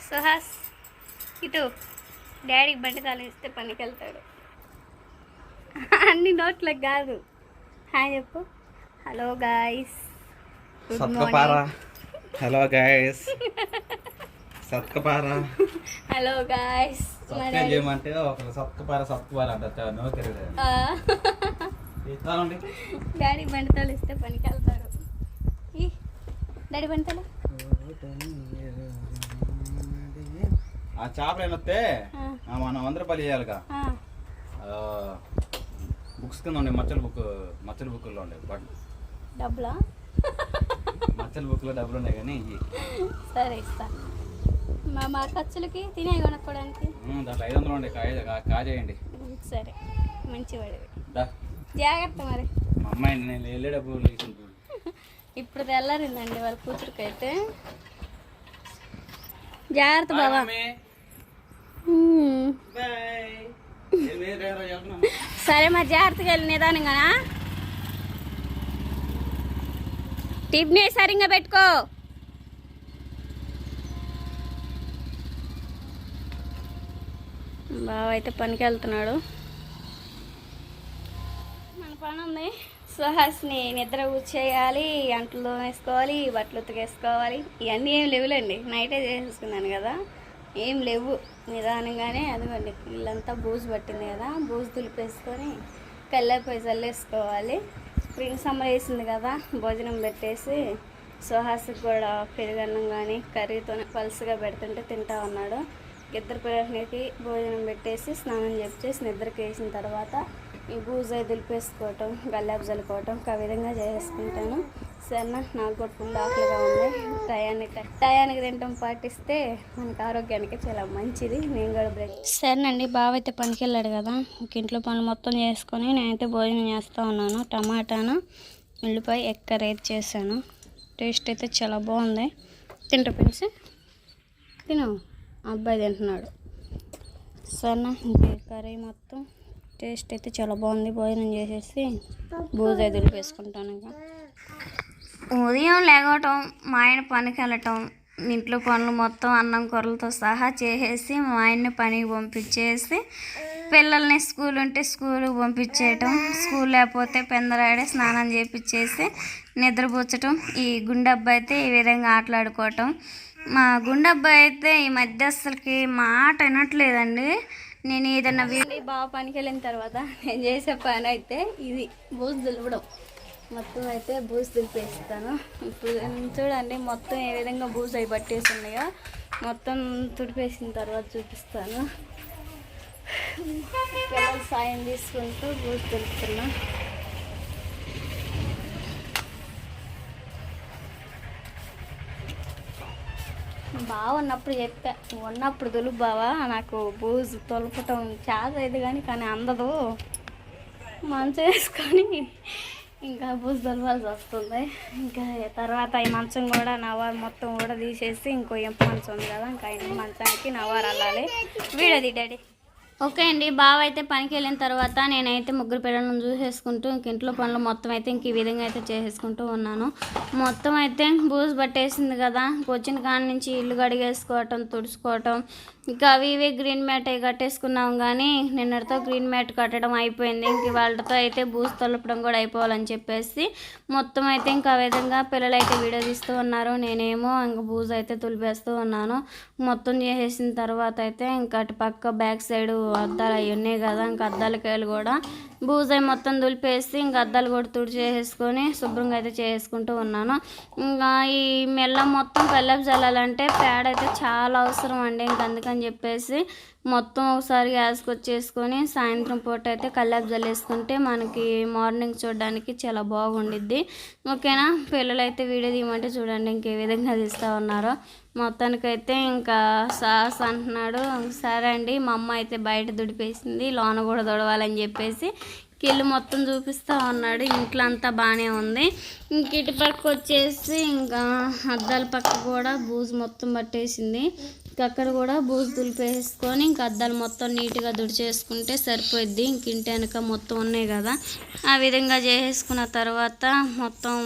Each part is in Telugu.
సుహాస్ ఇటు డాడీ బండి తాళం ఇస్తే పనికి వెళ్తాడు. అన్ని నోట్లకు కాదు. హాయ్ చెప్పు. Hello guys, good morning. Hello guys, సత్కపారా. Hello guys. చేయమంటే ఒక సత్కపార అంటారు. డాడీ బండి తాళం ఇస్తే పనికి వెళ్తాడు. డాడీ బండి తాళం ఆ చేపలు వస్తే మనం 100 రూపాయలు ఇవ్వాలిగా. బుక్స్ కింద ఉండే మచ్చల బుక్లో ఉండే డబ్బులా? మచ్చల బుక్లో డబ్బులు ఉన్నాయి కానీ సరే ఇస్తా. మా ఖర్చులకి తినే కొనుక్కోవడానికి దాంట్లో 500 ఉండే కాజేయండి. సరే మంచివాడివి. జాగ్రత్త మరి. మా అమ్మాయిని నేను వెళ్ళే డబ్బులు ఇప్పుడు తెల్లారిందండి వాళ్ళ కూతురికి అయితే. జాగ్రత్త బాబా. సరే మరి జాగ్రత్తగా వెళ్ళి నిదానంగా. టిప్ని సరిగ్గా పెట్టుకో. బావ అయితే పనికి వెళ్తున్నాడు. మన పని ఉంది. సుహాస్ని నిద్ర కూర్చేయాలి, అంట్లు వేసుకోవాలి, బట్టలు ఉతికేసుకోవాలి. ఇవన్నీ ఏం లేవులేండి, నైటే చేసేసుకున్నాను కదా, ఏం లేవు. నిదానంగానే అదిగోండి ఇల్లంతా బూజు పట్టింది కదా, బూజు దులిపేసుకొని కల్లాపై చల్లేసుకోవాలి. స్ప్రింగ్ సమ్మర్ వేసింది కదా, భోజనం పెట్టేసి సుహాస్కి కూడా పెరుగన్నం కానీ కర్రీతోనే పలుసుగా పెడుతుంటే తింటా ఉన్నాడు. ఇద్దరు పిల్లలకి భోజనం పెట్టేసి స్నానం చేసి నిద్రకి వేసిన తర్వాత ఈ బూజు దులిపేసుకోవటం, గల్లాపు చల్లుకోవటం ఆ విధంగా చేసుకుంటాను. సరేనా, నాకు కూడా ఫుల్ ఆకలిగా ఉంది. టయానికి తింటాం పాటిస్తే మనకు ఆరోగ్యానికి చాలా మంచిది. నేను కూడా బ్రేక్. సరేనండి, బావ అయితే పనికి వెళ్ళాడు కదా, ఇంట్లో పనులు మొత్తం చేసుకొని నేనైతే భోజనం చేస్తూ ఉన్నాను. టమాటాను ఉల్లిపాయ ఎక్క రేట్ చేశాను. టేస్ట్ అయితే చాలా బాగుంది. తింటూ పిలిచి తిను, అబ్బాయి తింటున్నాడు. సరేనా, ఇంకే కర్రీ మొత్తం టేస్ట్ అయితే చాలా బాగుంది. భోజనం చేసేసి బూజు దులిపేసుకుంటాను. ఇంకా ఉదయం లేవటం, మా ఆయన పనికి వెళ్ళటం, ఇంట్లో పనులు మొత్తం అన్నం కూరలతో సహా చేసేసి మా ఆయన్ని పనికి పంపించేసి పిల్లల్ని స్కూల్ ఉంటే స్కూల్కి పంపించేయటం, స్కూల్ లేకపోతే పెందలాడే స్నానం చేపించేసి నిద్రపుచ్చటం. ఈ గుండెబ్బాయి అయితే ఈ విధంగా ఆటలాడుకోవటం. మా గుండెబ్బాయి అయితే ఈ మధ్య అసలుకి మాట వినట్లేదండి. నేను ఏదన్నా బాగా పనికి వెళ్ళిన తర్వాత నేను చేసే పని అయితే ఇది బూజు దులపడం. మొత్తం అయితే బూజు దులిపేస్తాను. ఇప్పుడు చూడండి మొత్తం ఏ విధంగా బూజు అవి పట్టేసి ఉన్నాయో మొత్తం తుడిపేసిన తర్వాత చూపిస్తాను. పిల్లలు సాయం తీసుకుంటూ బూజు దులుపుతున్నా. బావ ఉన్నప్పుడు చెప్పా, ఉన్నప్పుడు దులుపు బావా, నాకు బూజు తొలపటం చాలా ఇది కానీ అందదు, మంచం వేసుకొని ఇంకా బూజు తొలపాల్సి వస్తుంది. ఇంకా తర్వాత ఈ మంచం కూడా నవారు మొత్తం కూడా తీసేసి ఇంకో ఎంప మంచం ఉంది కదా, ఇంకా ఇంటి మంచానికి నవారు అల్లాలి. వీడది డాడీ. ఓకే అండి, బావ అయితే పనికి వెళ్ళిన తర్వాత నేనైతే ముగ్గురు పిల్లలను చూసేసుకుంటూ ఇంట్లో పనులు మొత్తం అయితే ఈ విధంగా అయితే చేసేసుకుంటూ ఉన్నాను. మొత్తం అయితే బూజు పట్టేసింది కదా, వచ్చిన కాడి నుంచి ఇల్లు కడిగేసుకోవటం, తుడుచుకోవటం, ఇంకా అవి ఇవి గ్రీన్ మ్యాట్ అవి కట్టేసుకున్నాం. కానీ నిన్నటితో గ్రీన్ మ్యాట్ కట్టడం అయిపోయింది. ఇంక వాళ్ళతో అయితే బూజు తొలపడం కూడా అయిపోవాలని చెప్పేసి మొత్తం అయితే ఇంకా ఆ విధంగా పిల్లలు అయితే వీడియో తీస్తూ ఉన్నారు, నేనేమో ఇంక బూజు అయితే తులిపేస్తూ ఉన్నాను. మొత్తం చేసేసిన తర్వాత అయితే ఇంకా అటు పక్క బ్యాక్ సైడ్ అద్దాలు అవి ఉన్నాయి కదా, ఇంకా అద్దాలకాయలు కూడా బూజాయి మొత్తం దులిపేసి ఇంకా అద్దాలు కూడా తుడిచేసుకొని శుభ్రంగా అయితే చేసుకుంటూ ఉన్నాను. ఇంకా ఈ మెల్ల మొత్తం కల్లాపు చల్లాలంటే పేడ అయితే చాలా అవసరం అండి. ఇంక అందుకని చెప్పేసి మొత్తం ఒకసారి గ్యాస్కి వచ్చేసుకొని సాయంత్రం పూట అయితే కల్లాపు చల్లేసుకుంటే మనకి మార్నింగ్ చూడడానికి చాలా బాగుండిద్ది. ఓకేనా, పిల్లలు అయితే వీడియో తీయమంటే చూడండి ఇంకే విధంగా తీస్తూ ఉన్నారో. మొత్తానికైతే ఇంకా సాస్ అంటున్నాడు. సరే అండి, మా అమ్మ అయితే బయట దుడిపేసింది, లోన కూడా దుడవాలని చెప్పేసి కిల్లు మొత్తం చూపిస్తూ ఉన్నాడు. ఇంట్లో అంతా బాగానే ఉంది. ఇంక ఇటు పక్క వచ్చేసి ఇంకా అద్దాల పక్క కూడా బూజు మొత్తం పట్టేసింది. అక్కడ కూడా బూజు దులిపేసుకొని ఇంక అద్దాలు మొత్తం నీట్గా దుడిచేసుకుంటే సరిపోద్ది. ఇంక ఇంటి వెనక మొత్తం ఉన్నాయి కదా, ఆ విధంగా చేసేసుకున్న తర్వాత మొత్తం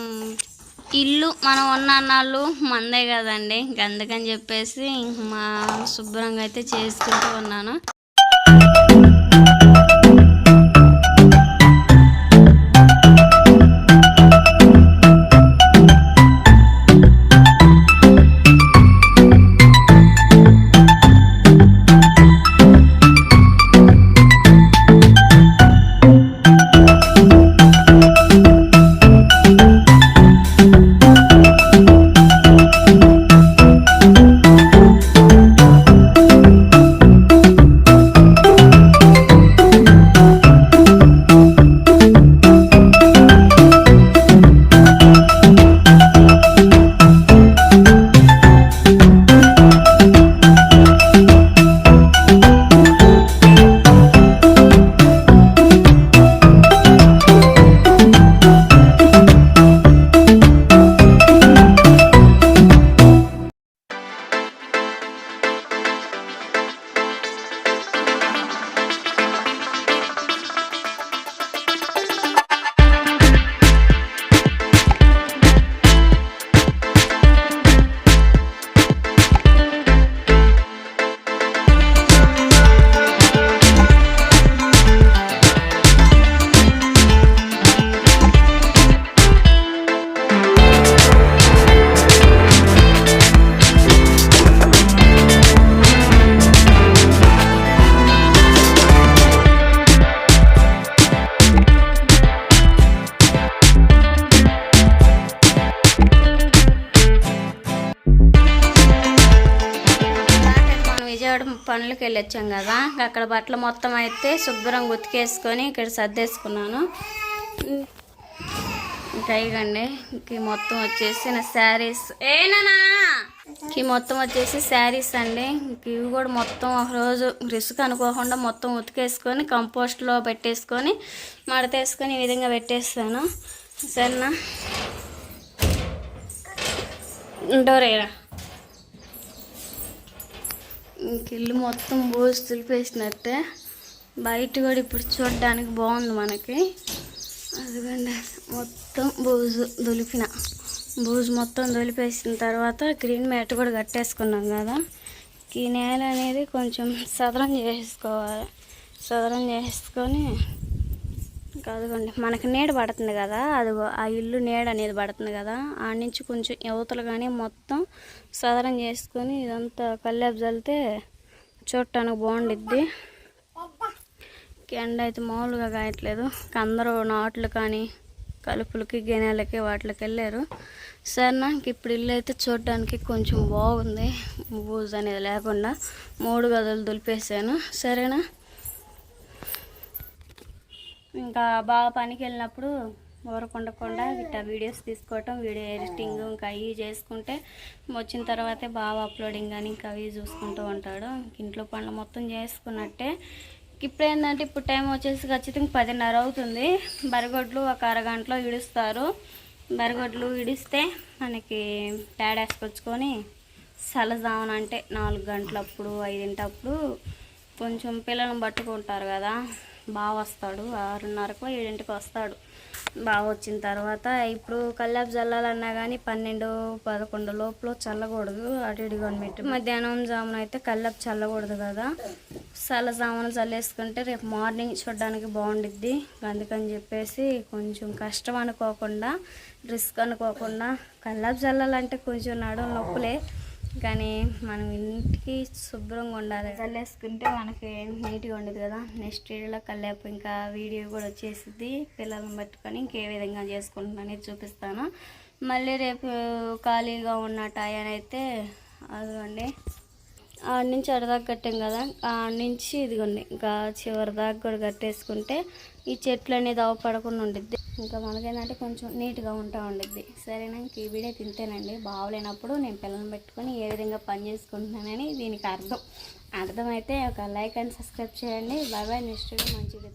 ఇల్లు మనం ఉన్నన్నాళ్ళు మందే కదండి, అందుకని చెప్పేసి మా శుభ్రంగా అయితే చేసుకుంటూ ఉన్నాను. పనులకు వెళ్ళొచ్చాం కదా, అక్కడ బట్టలు మొత్తం అయితే శుభ్రంగా ఉతికేసుకొని ఇక్కడ సర్దేసుకున్నాను. ఇంకా ఇవ్వండి, మొత్తం వచ్చేసి నా శారీస్ మొత్తం వచ్చేసి శారీస్ అండి. ఇవి కూడా మొత్తం ఒక రోజు రిస్క్ అనుకోకుండా మొత్తం ఉతికేసుకొని కంపోస్ట్లో పెట్టేసుకొని మడతేసుకొని ఈ విధంగా పెట్టేస్తాను. సరేనా, డోరేరా ఇల్లు మొత్తం బూజు తులిపేసినట్టే. బయట కూడా ఇప్పుడు చూడడానికి బాగుంది మనకి. అదిగండి మొత్తం బూజు మొత్తం దులిపేసిన తర్వాత గ్రీన్ మ్యాట్ కూడా కట్టేసుకున్నాం కదా. ఈ నేల అనేది కొంచెం సదరం చేసుకొని ఇంకా అదిగోండి మనకి నీడ పడుతుంది కదా, అదిగో ఆ ఇల్లు నీడ అనేది పడుతుంది కదా, ఆ నుంచి కొంచెం యువతలు కానీ మొత్తం సదరం చేసుకొని ఇదంతా కల్లేపు చల్లితే చూడటానికి బాగుండిద్ది. ఎండ అయితే మామూలుగా కాయట్లేదు. అందరూ నాట్లు కానీ కలుపులకి గిన్నెలకి వాటికి వెళ్ళారు. సరేనా, ఇప్పుడు ఇల్లు అయితే చూడడానికి కొంచెం బాగుంది, బూజు అనేది లేకుండా 3 గదులు దులిపేసాను. సరేనా, ఇంకా బాగా పనికి వెళ్ళినప్పుడు ఊరకుండకుండా ఇట్లా వీడియోస్ తీసుకోవటం, వీడియో ఎడిటింగ్ ఇంకా అవి చేసుకుంటే వచ్చిన తర్వాతే బాగా అప్లోడింగ్ కానీ ఇంకా అవి చూసుకుంటూ ఉంటాడు. ఇంట్లో పనులు మొత్తం చేసుకున్నట్టే. ఇప్పుడు ఏంటంటే ఇప్పుడు టైం వచ్చేసి ఖచ్చితంగా 10:30 అవుతుంది. బరిగొడ్లు ఒక అరగంటలో ఇడుస్తారు. బరిగొడ్లు ఇడిస్తే మనకి పేడేసుకొచ్చుకొని చల్లదామని అంటే 4 గంటలప్పుడు 5 కొంచెం పిల్లలను పట్టుకుంటారు కదా, బాగా వస్తాడు. 6:30కో 7ంటికి వస్తాడు. బాగా వచ్చిన తర్వాత ఇప్పుడు కల్లాపు చల్లాలన్నా కానీ 12-11 లోపల చల్లకూడదు. అటు ఇటుగా పెట్టి మధ్యాహ్నం జామున అయితే కల్లాపు చల్లకూడదు కదా. జామున చల్లేసుకుంటే రేపు మార్నింగ్ చూడడానికి బాగుండిద్ది. అందుకని చెప్పేసి కొంచెం కష్టం అనుకోకుండా, రిస్క్ అనుకోకుండా కల్లాపు చల్లాలంటే కొంచెం నడుము నొప్పులే, కానీ మనం ఇంటికి శుభ్రంగా ఉండాలి. చల్లేసుకుంటే మనకి నీట్గా ఉండదు కదా. నెక్స్ట్ వీడియోలో కల్లాపు ఇంకా వీడియో కూడా వచ్చేసిద్ది. పిల్లలను పట్టుకొని ఇంకే విధంగా చేసుకుంటున్నాను చూపిస్తాను. మళ్ళీ రేపు ఖాళీగా ఉన్న టైంనైతే అదిగోండి ఆడ నుంచి అడదాకా కట్టాం కదా, ఆడ నుంచి ఇదిగోండి ఇంకా చివరి దాకా కూడా కట్టేసుకుంటే ఈ చెట్లు అనేది అవపడకుండా ఉండిద్ది. ఇంకా మనకేంటంటే కొంచెం నీట్గా ఉండిద్ది. సరేనా, ఇంక ఈ వీడియో తింటేనండి బాగోలేనప్పుడు నేను పిల్లల్ని పెట్టుకొని ఏ విధంగా పని చేసుకుంటున్నానని దీనికి అర్థమైతే ఒక లైక్ అండ్ సబ్స్క్రైబ్ చేయండి. Bye bye. నెక్స్ట్ వీడియో మంచిగా